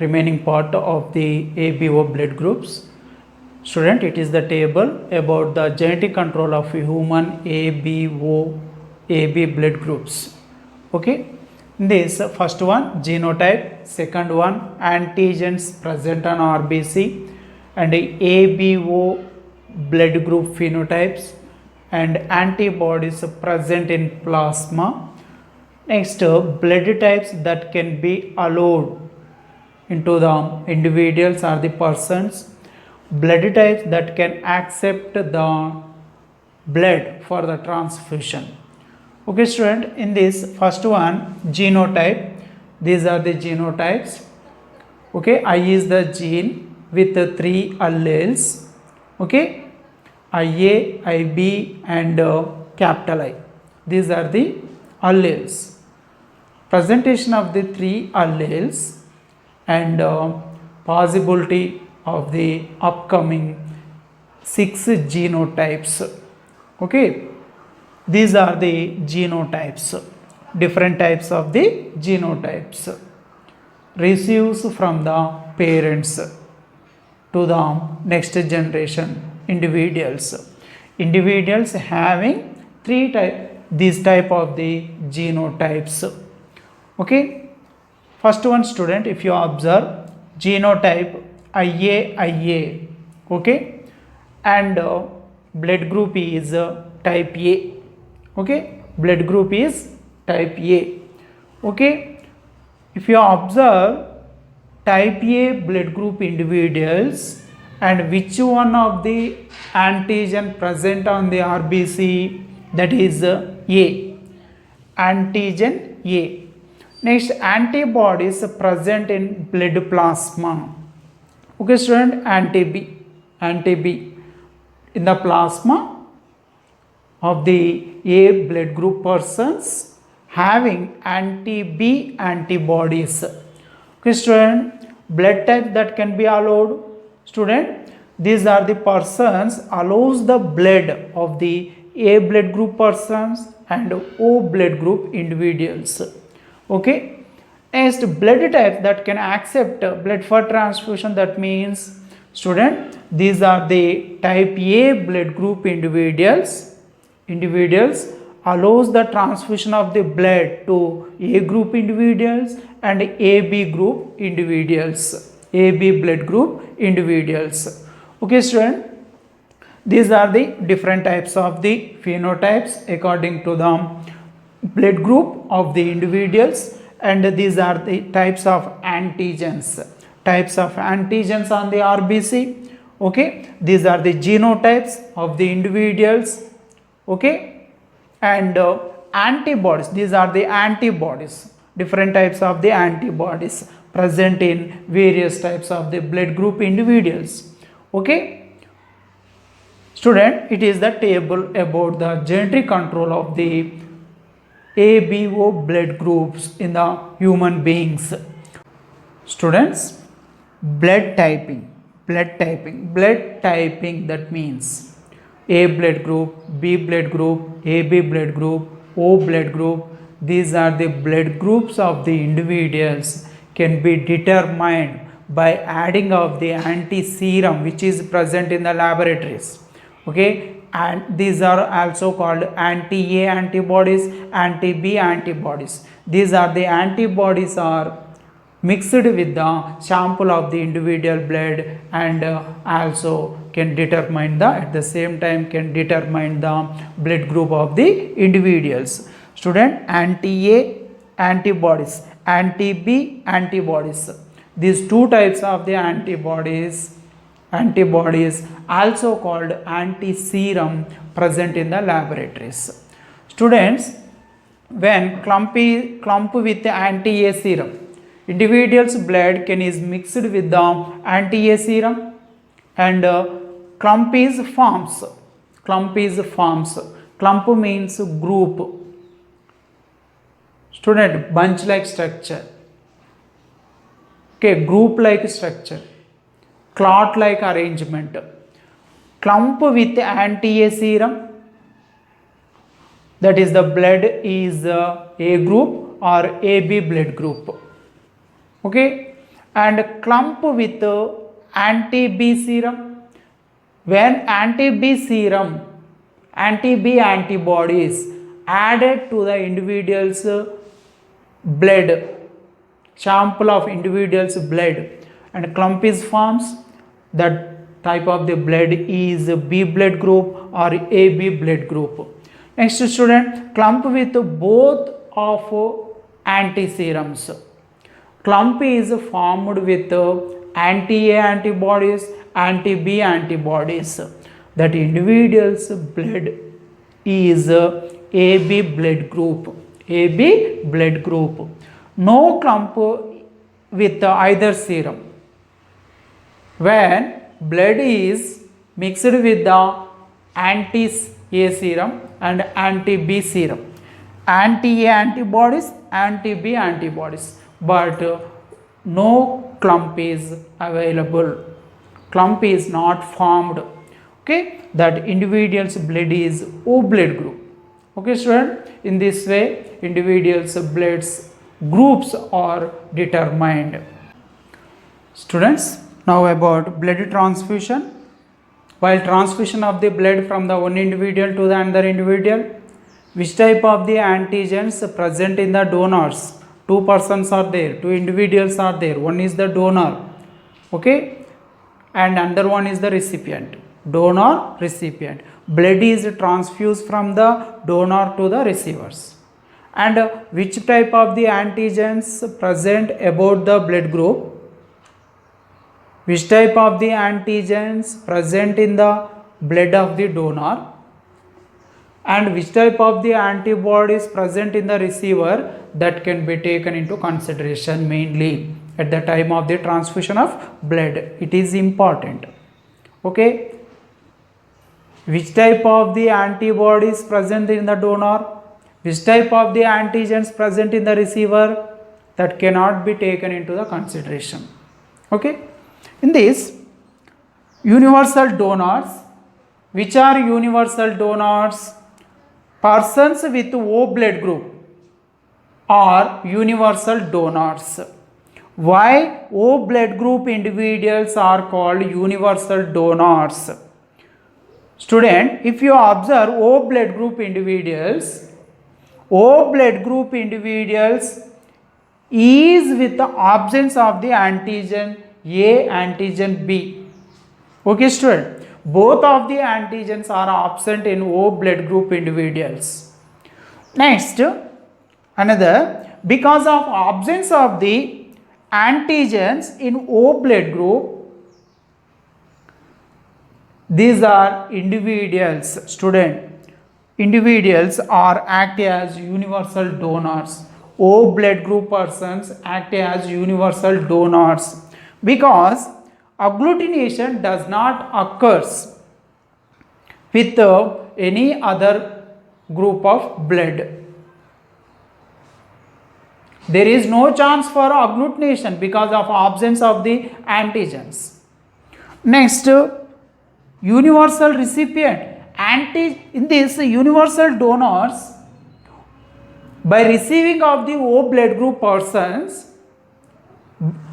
remaining part of the ABO blood groups. Student, it is the table about the genetic control of human ABO AB blood groups. Okay, in this first one genotype, second one antigens present on RBC, and ABO blood group phenotypes and antibodies present in plasma. Next, blood types that can be allowed into the individuals or the persons, blood types that can accept the blood for the transfusion. Okay, student, in this first one genotype, these are the genotypes. Okay, I is the gene with the 3 alleles. Okay, IA, IB and capital I. These are the alleles. Presentation of the 3 alleles and possibility of the upcoming 6 genotypes. Okay, these are the genotypes, different types of the genotypes receives from the parents to the next generation individuals having these type of the genotypes. Okay, first one student, if you observe genotype IA, okay, and blood group is type A. Okay, blood group is type A. Okay, if you observe type A blood group individuals and which one of the antigen present on the RBC, that is A, antigen A. Next, antibodies present in blood plasma. Okay, student, anti-B in the plasma of the A blood group persons having anti-B antibodies. Okay, student, blood type that can be allowed. Student, these are the persons allows the blood of the A blood group persons and O blood group individuals. Okay, next, blood type that can accept blood for transfusion, that means student, these are the type A blood group individuals allows the transfusion of the blood to A group individuals and AB group individuals, AB blood group individuals. Okay, student, these are the different types of the phenotypes according to the blood group of the individuals, and these are the types of antigens on the RBC. Okay, these are the genotypes of the individuals. Okay, and antibodies, these are the antibodies, different types of the antibodies present in various types of the blood group individuals. Okay, student, it is the table about the genetic control of the ABO blood groups in the human beings. Students, blood typing, that means A blood group, B blood group, AB blood group, O blood group. These are the blood groups of the individuals can be determined by adding of the anti-serum which is present in the laboratories. Okay, and these are also called anti-A antibodies, anti-B antibodies. These are the antibodies are mixed with the sample of the individual blood and also can determine the, at the same time can determine the blood group of the individuals. Student, anti-A antibodies, anti-B antibodies. These two types of the antibodies also called anti-serum present in the laboratories. Students, when clump with the anti-A serum, individual's blood can is mixed with the anti-A serum and clump is forms. Clump means group. Student, bunch like structure. Okay, group like structure, clot like arrangement. Clump with anti-A serum, that is the blood is A group or AB blood group. Okay, and clump with anti-B serum. When anti-B serum, anti-B antibodies added to the individual's blood, sample of individual's blood, and clump is forms, that type of the blood is B blood group or AB blood group. Next student, clump with both of anti-serums. Clump is formed with anti-A antibodies, anti-B antibodies. That individual's blood is AB blood group. AB blood group. No clump with either serum. When blood is mixed with the anti-A serum and anti-B serum, anti-A antibodies, anti-B antibodies, but no clump is available. Clump is not formed. Okay, that individual's blood is O blood group. Okay, student, in this way individual's blood's groups are determined. Students, now about blood transfusion. While transfusion of the blood from the one individual to the another individual, which type of the antigens present in the donors? Two persons are there, two individuals are there. One is the donor, okay, and another one is the recipient. Donor, recipient. Blood is transfused from the donor to the receivers. And which type of the antigens present about the blood group? Which type of the antigens present in the blood of the donor? And which type of the antibodies present in the receiver? That can be taken into consideration mainly at the time of the transfusion of blood. It is important. Okay. Which type of the antibodies present in the donor? Which type of the antigens present in the receiver? That cannot be taken into the consideration. Okay. In this, universal donors. Which are universal donors? Persons with O blood group are universal donors. Why O blood group individuals are called universal donors? Student, if you observe O blood group individuals is with the absence of the antigen A, antigen B. Okay, student. Both of the antigens are absent in O blood group individuals. Next, another, because of absence of the antigens in O blood group, these are individuals, student. Individuals are act as universal donors. O blood group persons act as universal donors because agglutination does not occurs with any other group of blood. There is no chance for agglutination because of absence of the antigens. Next, universal recipient. In this universal donors, by receiving of the O blood group persons,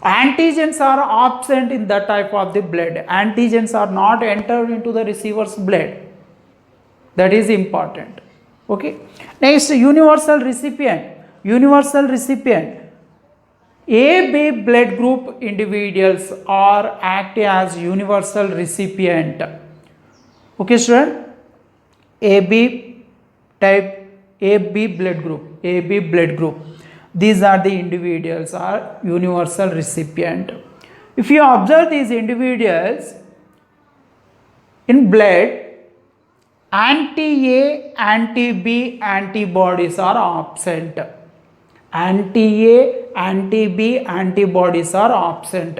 antigens are absent in that type of the blood. Antigens are not entered into the receiver's blood. That is important. Okay. Next, universal recipient. Universal recipient. AB blood group individuals are act as universal recipient. Okay, student. AB type, AB blood group. AB blood group. These are the individuals are universal recipient. If you observe these individuals in blood, anti-A, anti-B antibodies are absent. Anti-A, anti-B antibodies are absent.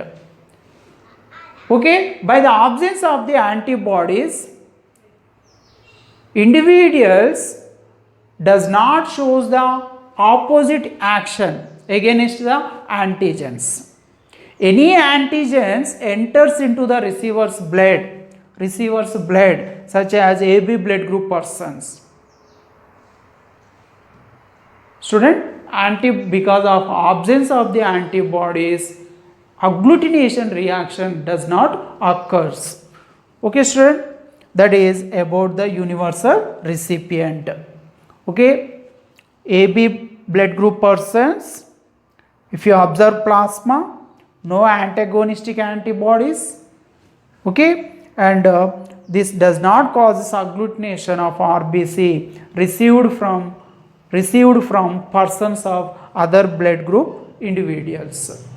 Okay, by the absence of the antibodies, individuals does not shows the opposite action against the antigens. Any antigens enters into the receiver's blood such as AB blood group persons. Student, because of absence of the antibodies, agglutination reaction does not occurs. Okay, student, that is about the universal recipient. Okay, AB blood group persons, if you observe plasma, no antagonistic antibodies. Okay, and this does not cause agglutination of RBC received from persons of other blood group individuals.